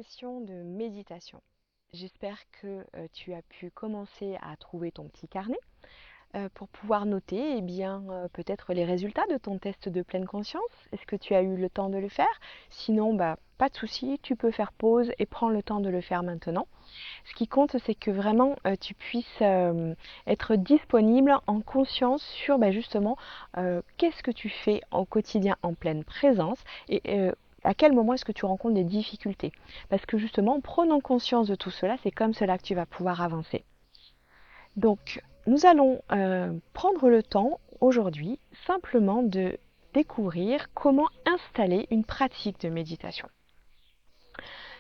session de méditation. J'espère que tu as pu commencer à trouver ton petit carnet pour pouvoir noter peut-être les résultats de ton test de pleine conscience. Est-ce que tu as eu le temps de le faire? Sinon, pas de souci, tu peux faire pause et prendre le temps de le faire maintenant. Ce qui compte, c'est que vraiment tu puisses être disponible en conscience sur justement qu'est-ce que tu fais au quotidien en pleine présence et à quel moment est-ce que tu rencontres des difficultés. Parce que justement, en prenant conscience de tout cela, c'est comme cela que tu vas pouvoir avancer. Donc, nous allons prendre le temps aujourd'hui simplement de découvrir comment installer une pratique de méditation.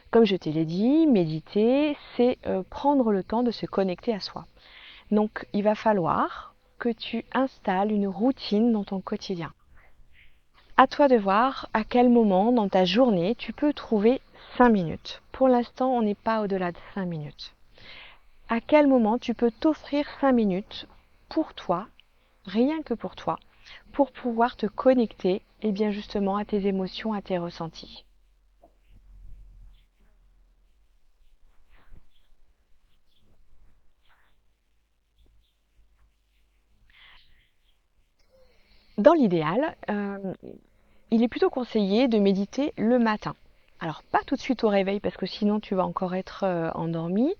Comme je te l'ai dit, méditer, c'est prendre le temps de se connecter à soi. Donc, il va falloir que tu installes une routine dans ton quotidien. À toi de voir à quel moment dans ta journée tu peux trouver 5 minutes. Pour l'instant, on n'est pas au-delà de 5 minutes. À quel moment tu peux t'offrir 5 minutes pour toi, rien que pour toi, pour pouvoir te connecter justement à tes émotions, à tes ressentis. Dans l'idéal, il est plutôt conseillé de méditer le matin. Alors pas tout de suite au réveil parce que sinon tu vas encore être endormi.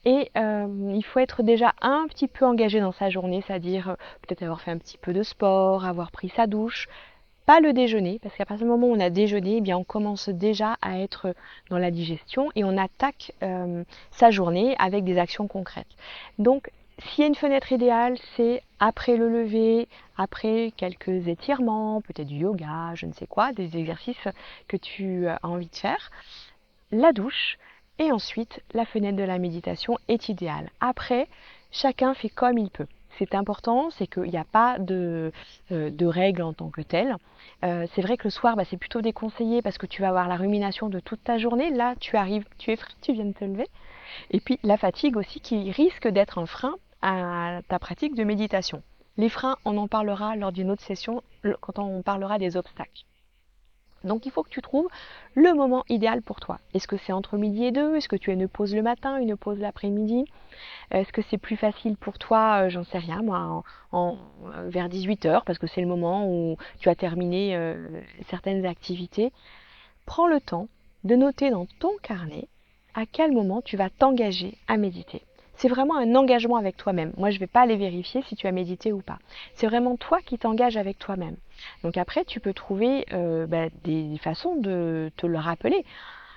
Et il faut être déjà un petit peu engagé dans sa journée, c'est-à-dire peut-être avoir fait un petit peu de sport, avoir pris sa douche. Pas le déjeuner, parce qu'à partir du moment où on a déjeuné, on commence déjà à être dans la digestion et on attaque sa journée avec des actions concrètes. Donc, s'il y a une fenêtre idéale, c'est après le lever, après quelques étirements, peut-être du yoga, je ne sais quoi, des exercices que tu as envie de faire. La douche et ensuite la fenêtre de la méditation est idéale. Après, chacun fait comme il peut. C'est important, c'est qu'il n'y a pas de règles en tant que telles. C'est vrai que le soir, c'est plutôt déconseillé parce que tu vas avoir la rumination de toute ta journée. Là, tu arrives, tu es frais, tu viens de te lever. Et puis la fatigue aussi qui risque d'être un frein à ta pratique de méditation. Les freins, on en parlera lors d'une autre session quand on parlera des obstacles. Donc il faut que tu trouves le moment idéal pour toi. Est-ce que c'est entre midi et deux? Est-ce que tu as une pause le matin, une pause l'après-midi? Est-ce que c'est plus facile pour toi, j'en sais rien, moi, vers 18h, parce que c'est le moment où tu as terminé certaines activités? Prends le temps de noter dans ton carnet à quel moment tu vas t'engager à méditer. C'est vraiment un engagement avec toi-même. Moi, je ne vais pas aller vérifier si tu as médité ou pas. C'est vraiment toi qui t'engages avec toi-même. Donc après, tu peux trouver des façons de te le rappeler.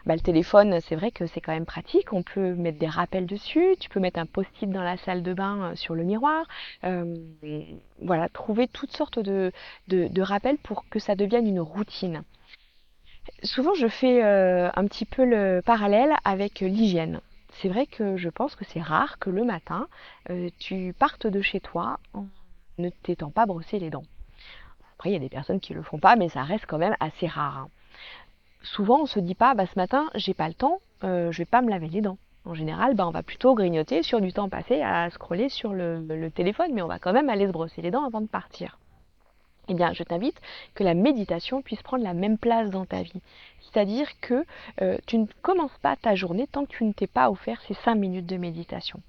Le téléphone, c'est vrai que c'est quand même pratique. On peut mettre des rappels dessus. Tu peux mettre un post-it dans la salle de bain sur le miroir. Voilà, trouver toutes sortes de rappels pour que ça devienne une routine. Souvent, je fais un petit peu le parallèle avec l'hygiène. C'est vrai que je pense que c'est rare que le matin, tu partes de chez toi en ne t'étant pas brossé les dents. Après, il y a des personnes qui le font pas, mais ça reste quand même assez rare, hein. Souvent, on se dit pas, ce matin, j'ai pas le temps, je vais pas me laver les dents. En général, on va plutôt grignoter sur du temps passé à scroller sur le téléphone, mais on va quand même aller se brosser les dents avant de partir. Eh bien, je t'invite que la méditation puisse prendre la même place dans ta vie. C'est-à-dire que tu ne commences pas ta journée tant que tu ne t'es pas offert ces 5 minutes de méditation.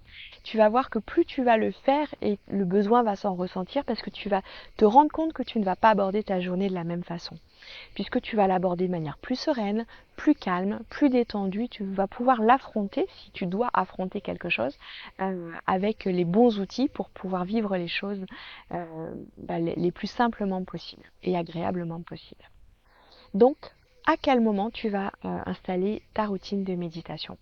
Tu vas voir que plus tu vas le faire et le besoin va s'en ressentir parce que tu vas te rendre compte que tu ne vas pas aborder ta journée de la même façon. Puisque tu vas l'aborder de manière plus sereine, plus calme, plus détendue, tu vas pouvoir l'affronter si tu dois affronter quelque chose avec les bons outils pour pouvoir vivre les choses les plus simplement possible et agréablement possible. Donc, à quel moment tu vas installer ta routine de méditation?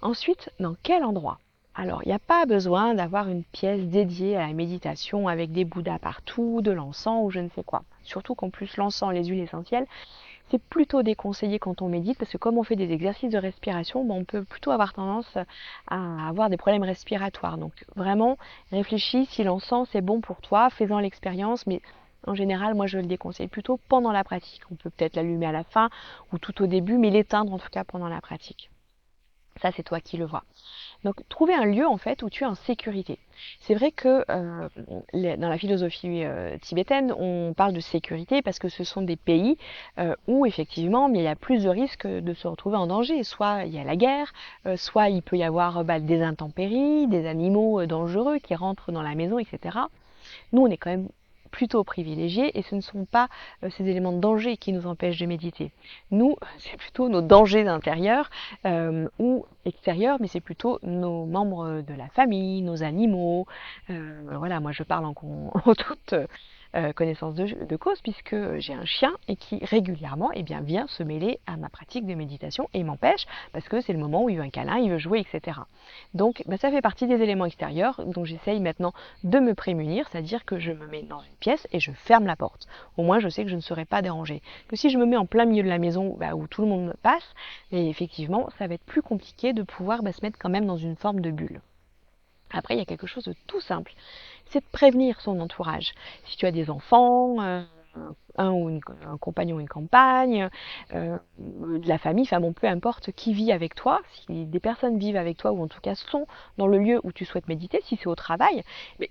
Ensuite, dans quel endroit? Alors, il n'y a pas besoin d'avoir une pièce dédiée à la méditation avec des bouddhas partout, de l'encens ou je ne sais quoi. Surtout qu'en plus, l'encens, les huiles essentielles, c'est plutôt déconseillé quand on médite parce que comme on fait des exercices de respiration, on peut plutôt avoir tendance à avoir des problèmes respiratoires. Donc vraiment, réfléchis si l'encens est bon pour toi, fais-en l'expérience, mais en général, moi je le déconseille plutôt pendant la pratique. On peut peut-être l'allumer à la fin ou tout au début, mais l'éteindre en tout cas pendant la pratique. Ça, c'est toi qui le vois. Donc trouver un lieu en fait où tu es en sécurité. C'est vrai que dans la philosophie tibétaine, on parle de sécurité parce que ce sont des pays où effectivement il y a plus de risques de se retrouver en danger. Soit il y a la guerre, soit il peut y avoir des intempéries, des animaux dangereux qui rentrent dans la maison, etc. Nous, on est quand même plutôt privilégiés et ce ne sont pas ces éléments de danger qui nous empêchent de méditer. Nous, c'est plutôt nos dangers intérieurs ou extérieurs, mais c'est plutôt nos membres de la famille, nos animaux. Voilà, moi je parle en toute connaissance de cause puisque j'ai un chien et qui régulièrement vient se mêler à ma pratique de méditation et m'empêche parce que c'est le moment où il veut un câlin, il veut jouer, etc. Donc ça fait partie des éléments extérieurs dont j'essaye maintenant de me prémunir, c'est-à-dire que je me mets dans une pièce et je ferme la porte. Au moins je sais que je ne serai pas dérangée. Que si je me mets en plein milieu de la maison où tout le monde passe, et effectivement ça va être plus compliqué de pouvoir se mettre quand même dans une forme de bulle. Après, il y a quelque chose de tout simple, c'est de prévenir son entourage. Si tu as des enfants, un compagnon ou une compagne, de la famille, enfin bon, peu importe qui vit avec toi, si des personnes vivent avec toi ou en tout cas sont dans le lieu où tu souhaites méditer, si c'est au travail,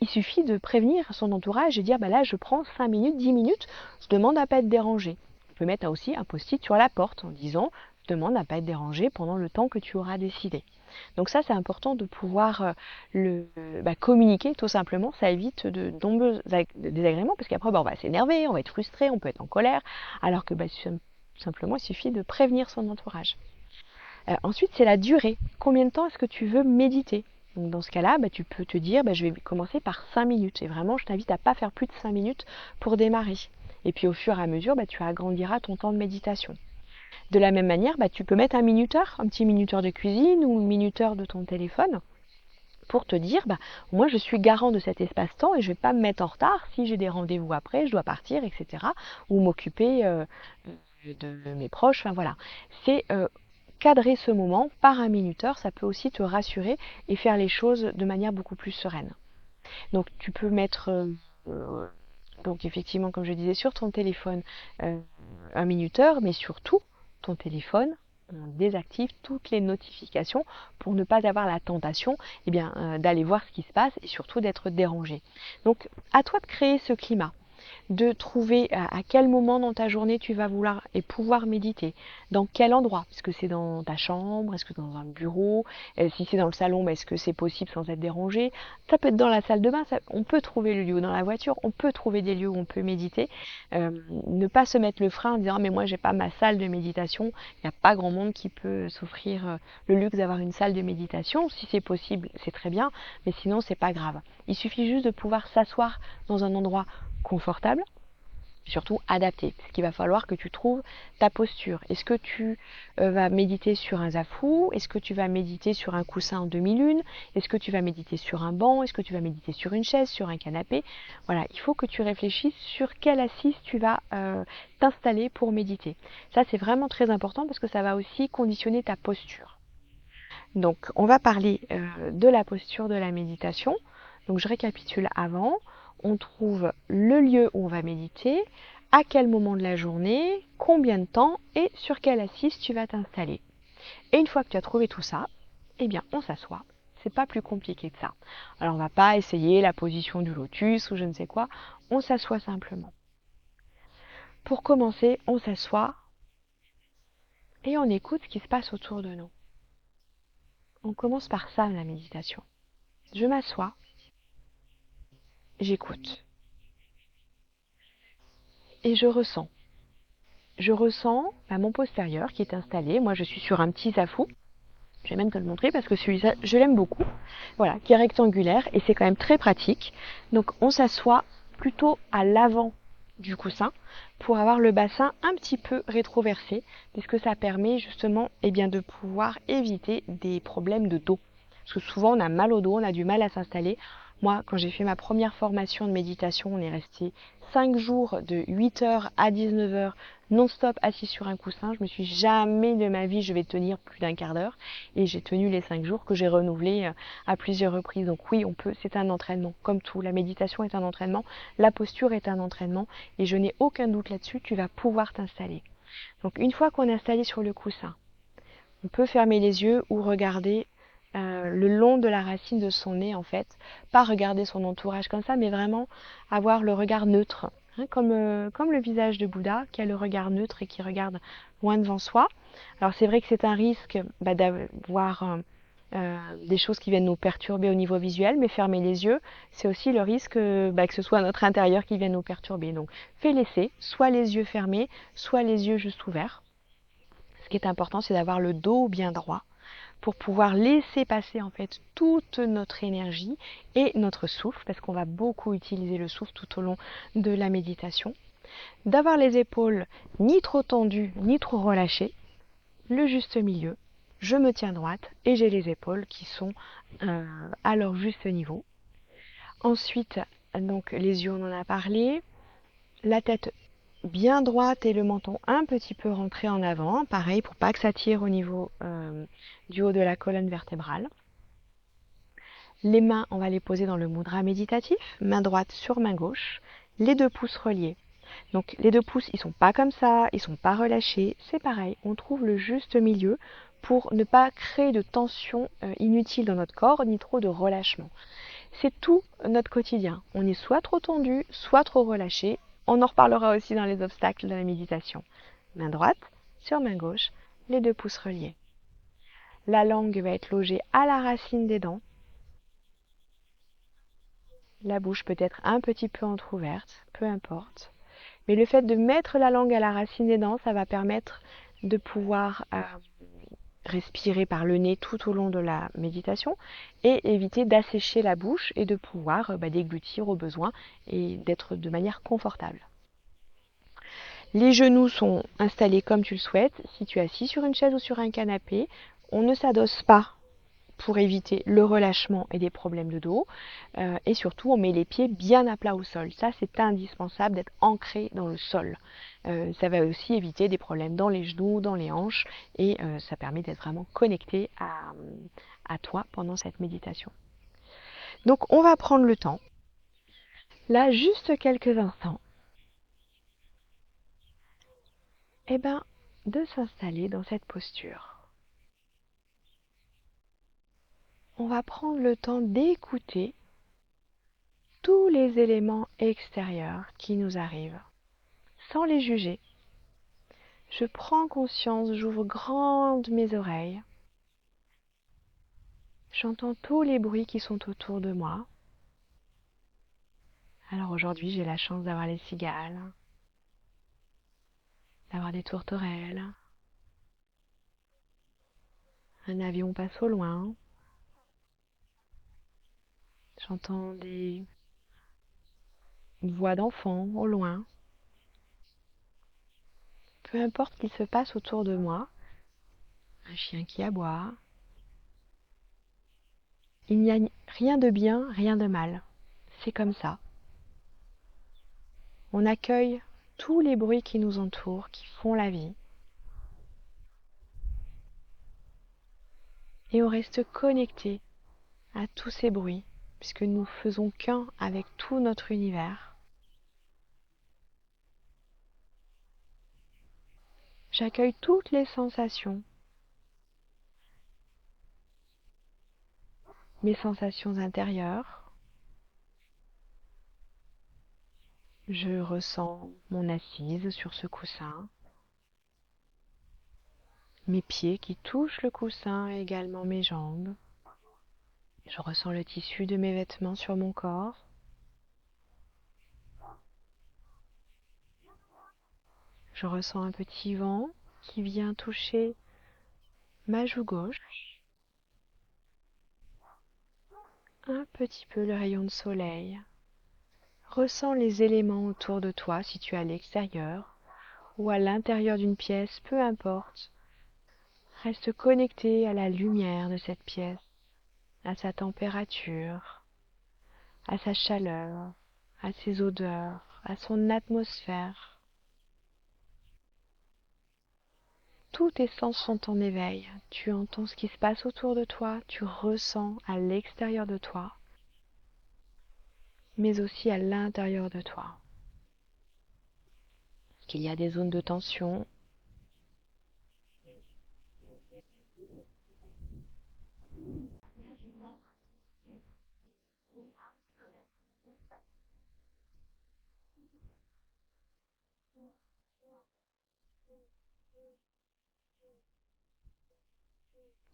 il suffit de prévenir son entourage et dire là je prends 5 minutes, 10 minutes, je demande à ne pas être dérangé. On peut mettre aussi un post-it sur la porte en disant je demande à ne pas être dérangé pendant le temps que tu auras décidé. Donc ça, c'est important de pouvoir communiquer tout simplement. Ça évite de nombreux désagréments parce qu'après, on va s'énerver, on va être frustré, on peut être en colère, alors que simplement, il suffit de prévenir son entourage. Ensuite, c'est la durée. Combien de temps est-ce que tu veux méditer? Donc dans ce cas-là, tu peux te dire, je vais commencer par 5 minutes. Et vraiment, je t'invite à ne pas faire plus de 5 minutes pour démarrer. Et puis au fur et à mesure, tu agrandiras ton temps de méditation. De la même manière, tu peux mettre un minuteur, un petit minuteur de cuisine ou un minuteur de ton téléphone pour te dire, moi je suis garant de cet espace-temps et je ne vais pas me mettre en retard si j'ai des rendez-vous après, je dois partir, etc. Ou m'occuper de mes proches, enfin voilà. C'est cadrer ce moment par un minuteur, ça peut aussi te rassurer et faire les choses de manière beaucoup plus sereine. Donc tu peux mettre... donc effectivement, comme je disais, sur ton téléphone, un minuteur, mais surtout, ton téléphone, on désactive toutes les notifications pour ne pas avoir la tentation d'aller voir ce qui se passe et surtout d'être dérangé. Donc, à toi de créer ce climat, de trouver à quel moment dans ta journée tu vas vouloir et pouvoir méditer, dans quel endroit, est-ce que c'est dans ta chambre, est-ce que dans un bureau, si c'est dans le salon, est-ce que c'est possible sans être dérangé, ça peut être dans la salle de bain, on peut trouver le lieu, dans la voiture, on peut trouver des lieux où on peut méditer, ne pas se mettre le frein en disant mais moi j'ai pas ma salle de méditation, il n'y a pas grand monde qui peut s'offrir le luxe d'avoir une salle de méditation, si c'est possible c'est très bien, mais sinon c'est pas grave, il suffit juste de pouvoir s'asseoir dans un endroit confortable, surtout adapté, parce qu'il va falloir que tu trouves ta posture. Est-ce que tu vas méditer sur un zafou? Est-ce que tu vas méditer sur un coussin en demi-lune? Est-ce que tu vas méditer sur un banc? Est-ce que tu vas méditer sur une chaise, sur un canapé? Voilà, il faut que tu réfléchisses sur quelle assise tu vas t'installer pour méditer. Ça, c'est vraiment très important parce que ça va aussi conditionner ta posture. Donc, on va parler de la posture de la méditation. Donc, je récapitule avant. On trouve le lieu où on va méditer, à quel moment de la journée, combien de temps et sur quelle assise tu vas t'installer. Et une fois que tu as trouvé tout ça, on s'assoit. C'est pas plus compliqué que ça. Alors on va pas essayer la position du lotus ou je ne sais quoi, on s'assoit simplement. Pour commencer, on s'assoit et on écoute ce qui se passe autour de nous. On commence par ça la méditation. Je m'assois, j'écoute et je ressens. Je ressens mon postérieur qui est installé. Moi, je suis sur un petit zafou. Je vais même te le montrer parce que celui-là, je l'aime beaucoup. Voilà, qui est rectangulaire et c'est quand même très pratique. Donc, on s'assoit plutôt à l'avant du coussin pour avoir le bassin un petit peu rétroversé puisque ça permet justement de pouvoir éviter des problèmes de dos. Parce que souvent, on a mal au dos, on a du mal à s'installer. Moi, quand j'ai fait ma première formation de méditation, on est resté 5 jours de 8h à 19h non-stop assis sur un coussin. Je me suis jamais de ma vie, je vais tenir plus d'un quart d'heure. Et j'ai tenu les 5 jours que j'ai renouvelés à plusieurs reprises. Donc oui, on peut, c'est un entraînement. Comme tout, la méditation est un entraînement, la posture est un entraînement. Et je n'ai aucun doute là-dessus, tu vas pouvoir t'installer. Donc une fois qu'on est installé sur le coussin, on peut fermer les yeux ou regarder le long de la racine de son nez en fait. Pas regarder son entourage comme ça, mais vraiment avoir le regard neutre. Hein, comme le visage de Bouddha qui a le regard neutre et qui regarde loin devant soi. Alors c'est vrai que c'est un risque d'avoir des choses qui viennent nous perturber au niveau visuel, mais fermer les yeux, c'est aussi le risque que ce soit notre intérieur qui vienne nous perturber. Donc fais l'essai, soit les yeux fermés, soit les yeux juste ouverts. Ce qui est important, c'est d'avoir le dos bien droit pour pouvoir laisser passer en fait toute notre énergie et notre souffle, parce qu'on va beaucoup utiliser le souffle tout au long de la méditation. D'avoir les épaules ni trop tendues ni trop relâchées, le juste milieu. Je me tiens droite et j'ai les épaules qui sont à leur juste niveau. Ensuite, donc les yeux, on en a parlé. La tête bien droite et le menton un petit peu rentré en avant. Pareil, pour pas que ça tire au niveau du haut de la colonne vertébrale. Les mains, on va les poser dans le mudra méditatif. Main droite sur main gauche. Les deux pouces reliés. Donc les deux pouces, ils sont pas comme ça, ils sont pas relâchés. C'est pareil, on trouve le juste milieu pour ne pas créer de tension inutile dans notre corps, ni trop de relâchement. C'est tout notre quotidien. On est soit trop tendu, soit trop relâché. On en reparlera aussi dans les obstacles de la méditation. Main droite sur main gauche, les deux pouces reliés. La langue va être logée à la racine des dents. La bouche peut être un petit peu entrouverte, peu importe. Mais le fait de mettre la langue à la racine des dents, ça va permettre de pouvoir respirer par le nez tout au long de la méditation et éviter d'assécher la bouche et de pouvoir déglutir au besoin et d'être de manière confortable. Les genoux sont installés comme tu le souhaites. Si tu es assis sur une chaise ou sur un canapé, on ne s'adosse pas pour éviter le relâchement et des problèmes de dos. Et surtout, on met les pieds bien à plat au sol. Ça, c'est indispensable d'être ancré dans le sol. Ça va aussi éviter des problèmes dans les genoux, dans les hanches, et ça permet d'être vraiment connecté à toi pendant cette méditation. Donc, on va prendre le temps, là, juste quelques instants, de s'installer dans cette posture. On va prendre le temps d'écouter tous les éléments extérieurs qui nous arrivent, sans les juger. Je prends conscience, j'ouvre grandes mes oreilles. J'entends tous les bruits qui sont autour de moi. Alors aujourd'hui, j'ai la chance d'avoir les cigales, d'avoir des tourterelles. Un avion passe au loin. J'entends des voix d'enfants au loin. Peu importe ce qu'il se passe autour de moi, un chien qui aboie. Il n'y a rien de bien, rien de mal. C'est comme ça. On accueille tous les bruits qui nous entourent, qui font la vie. Et on reste connecté à tous ces bruits, puisque nous faisons qu'un avec tout notre univers. J'accueille toutes les sensations, mes sensations intérieures. Je ressens mon assise sur ce coussin, mes pieds qui touchent le coussin et également mes jambes. Je ressens le tissu de mes vêtements sur mon corps. Je ressens un petit vent qui vient toucher ma joue gauche, un petit peu le rayon de soleil. Ressens les éléments autour de toi si tu es à l'extérieur ou à l'intérieur d'une pièce, peu importe. Reste connecté à la lumière de cette pièce, à sa température, à sa chaleur, à ses odeurs, à son atmosphère. Tous tes sens sont en éveil. Tu entends ce qui se passe autour de toi, tu ressens à l'extérieur de toi, mais aussi à l'intérieur de toi. Qu'il y a des zones de tension,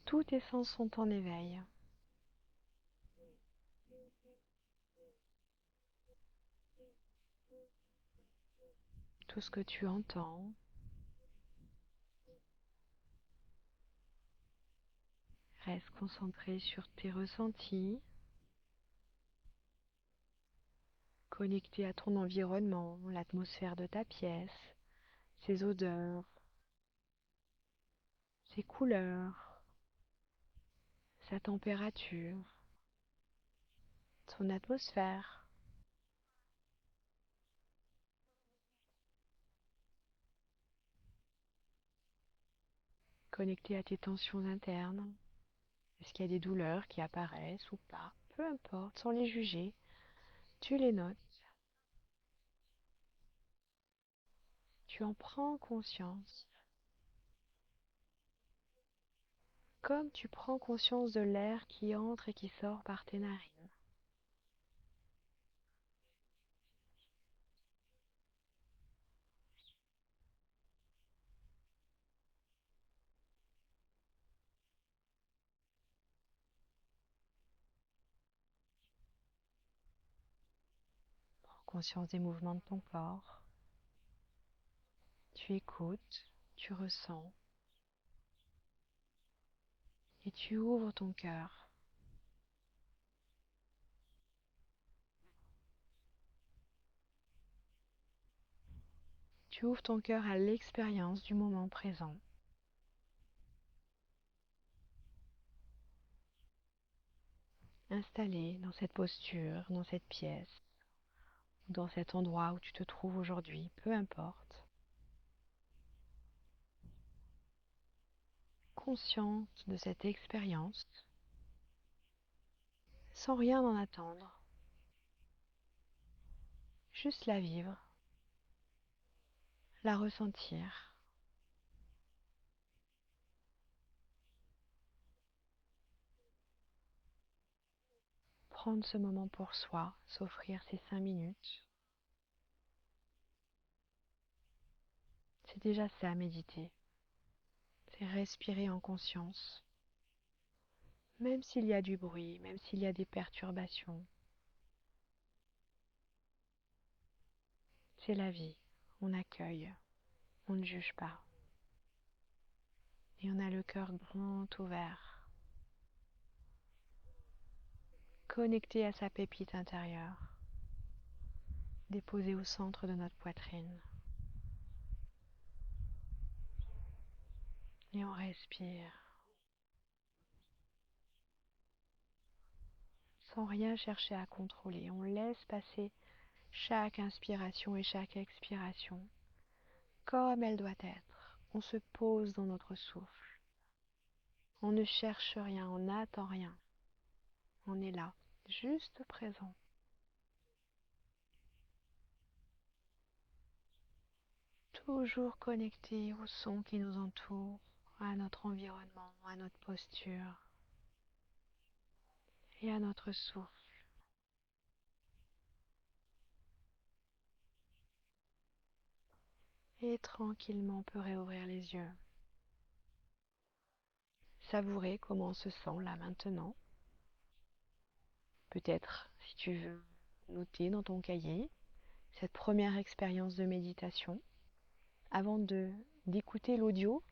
Tous tes sens sont en éveil. Tout ce que tu entends, reste concentré sur tes ressentis, connecté à ton environnement, l'atmosphère de ta pièce, ses odeurs, ses couleurs, sa température, son atmosphère. Connecté à tes tensions internes. Est-ce qu'il y a des douleurs qui apparaissent ou pas? Peu importe, sans les juger, tu les notes, tu en prends conscience, comme tu prends conscience de l'air qui entre et qui sort par tes narines. Prends conscience des mouvements de ton corps, tu écoutes, tu ressens et tu ouvres ton cœur. Tu ouvres ton cœur à l'expérience du moment présent. Installé dans cette posture, dans cette pièce, dans cet endroit où tu te trouves aujourd'hui, peu importe. Consciente de cette expérience, sans rien en attendre, juste la vivre, la ressentir, prendre ce moment pour soi, s'offrir ces 5 minutes. C'est déjà ça, méditer. C'est respirer en conscience, même s'il y a du bruit, même s'il y a des perturbations. C'est la vie, on accueille, on ne juge pas. Et on a le cœur grand ouvert, connecté à sa pépite intérieure, déposé au centre de notre poitrine. Et on respire, sans rien chercher à contrôler. On laisse passer chaque inspiration et chaque expiration comme elle doit être. On se pose dans notre souffle. On ne cherche rien, on n'attend rien. On est là, juste présent. Toujours connecté au son qui nous entoure, à notre environnement, à notre posture et à notre souffle. Et tranquillement on peut réouvrir les yeux. Savourer comment on se sent là maintenant. Peut-être, si tu veux, noter dans ton cahier cette première expérience de méditation avant d'écouter l'audio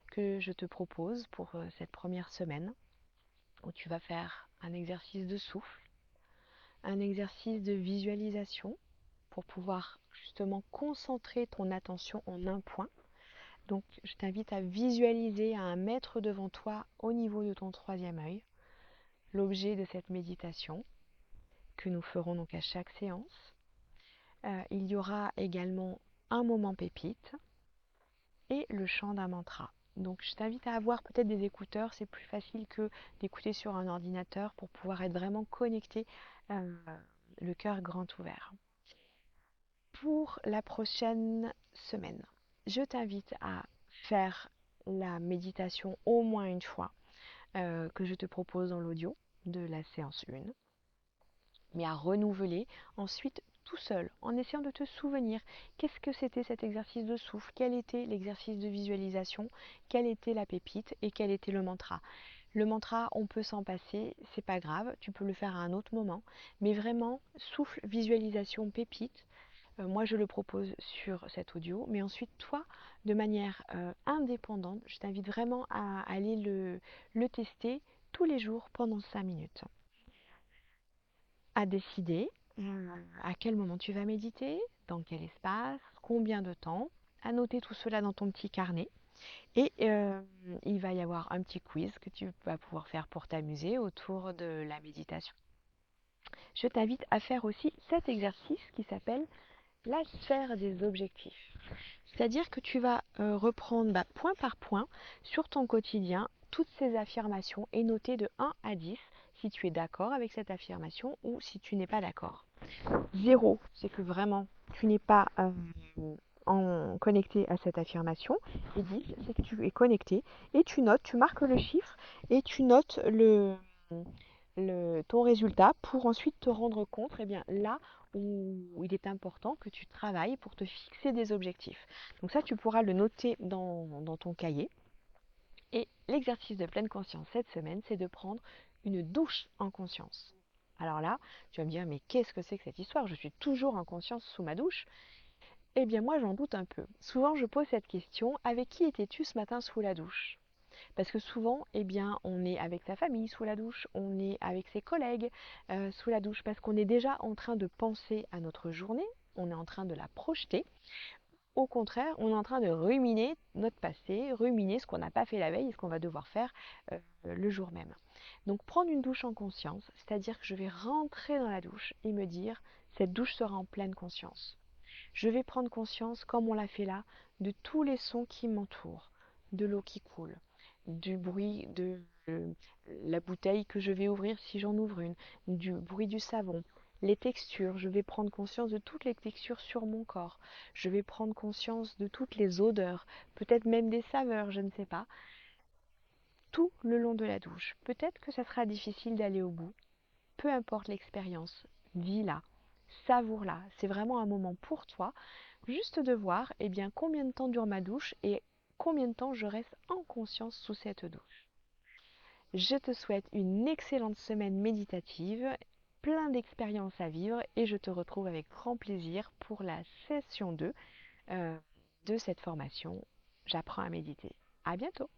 que je te propose pour cette première semaine où tu vas faire un exercice de souffle, un exercice de visualisation pour pouvoir justement concentrer ton attention en un point. Donc je t'invite à visualiser, à mettre devant toi au niveau de ton troisième œil l'objet de cette méditation que nous ferons donc à chaque séance. Il y aura également un moment pépite et le chant d'un mantra. Donc je t'invite à avoir peut-être des écouteurs, c'est plus facile que d'écouter sur un ordinateur pour pouvoir être vraiment connecté, le cœur grand ouvert. Pour la prochaine semaine, je t'invite à faire la méditation au moins une fois que je te propose dans l'audio de la séance 1, mais à renouveler ensuite tout seul, en essayant de te souvenir qu'est-ce que c'était cet exercice de souffle, quel était l'exercice de visualisation, quelle était la pépite et quel était le mantra. Le mantra, on peut s'en passer, c'est pas grave, tu peux le faire à un autre moment, mais vraiment, souffle, visualisation, pépite. Moi, je le propose sur cet audio, mais ensuite, toi, de manière indépendante, je t'invite vraiment à aller le tester tous les jours pendant 5 minutes. À décider à quel moment tu vas méditer, dans quel espace, combien de temps, à noter tout cela dans ton petit carnet. Et il va y avoir un petit quiz que tu vas pouvoir faire pour t'amuser autour de la méditation. Je t'invite à faire aussi cet exercice qui s'appelle la sphère des objectifs. C'est-à-dire que tu vas reprendre point par point sur ton quotidien toutes ces affirmations et noter de 1 à 10 si tu es d'accord avec cette affirmation ou si tu n'es pas d'accord. 0, c'est que vraiment tu n'es pas connecté à cette affirmation. Et 10, c'est que tu es connecté et tu notes, tu marques le chiffre et tu notes ton résultat pour ensuite te rendre compte bien, là où il est important que tu travailles pour te fixer des objectifs. Donc ça, tu pourras le noter dans ton cahier. Et l'exercice de pleine conscience cette semaine, c'est de prendre une douche en conscience. Alors là, tu vas me dire, mais qu'est-ce que c'est que cette histoire? Je suis toujours en conscience sous ma douche. Eh bien moi, j'en doute un peu. Souvent, je pose cette question, avec qui étais-tu ce matin sous la douche? Parce que souvent, eh bien, on est avec sa famille sous la douche, on est avec ses collègues sous la douche, parce qu'on est déjà en train de penser à notre journée, on est en train de la projeter. Au contraire, on est en train de ruminer notre passé, ruminer ce qu'on n'a pas fait la veille et ce qu'on va devoir faire le jour même. Donc prendre une douche en conscience, c'est-à-dire que je vais rentrer dans la douche et me dire, cette douche sera en pleine conscience. Je vais prendre conscience, comme on l'a fait là, de tous les sons qui m'entourent, de l'eau qui coule, du bruit de la bouteille que je vais ouvrir si j'en ouvre une, du bruit du savon, les textures, je vais prendre conscience de toutes les textures sur mon corps, je vais prendre conscience de toutes les odeurs, peut-être même des saveurs, je ne sais pas, tout le long de la douche. Peut-être que ça sera difficile d'aller au bout, peu importe l'expérience, vis-la, savoure-la. C'est vraiment un moment pour toi, juste de voir bien, combien de temps dure ma douche et combien de temps je reste en conscience sous cette douche. Je te souhaite une excellente semaine méditative, plein d'expériences à vivre et je te retrouve avec grand plaisir pour la session 2 de cette formation. J'apprends à méditer. À bientôt!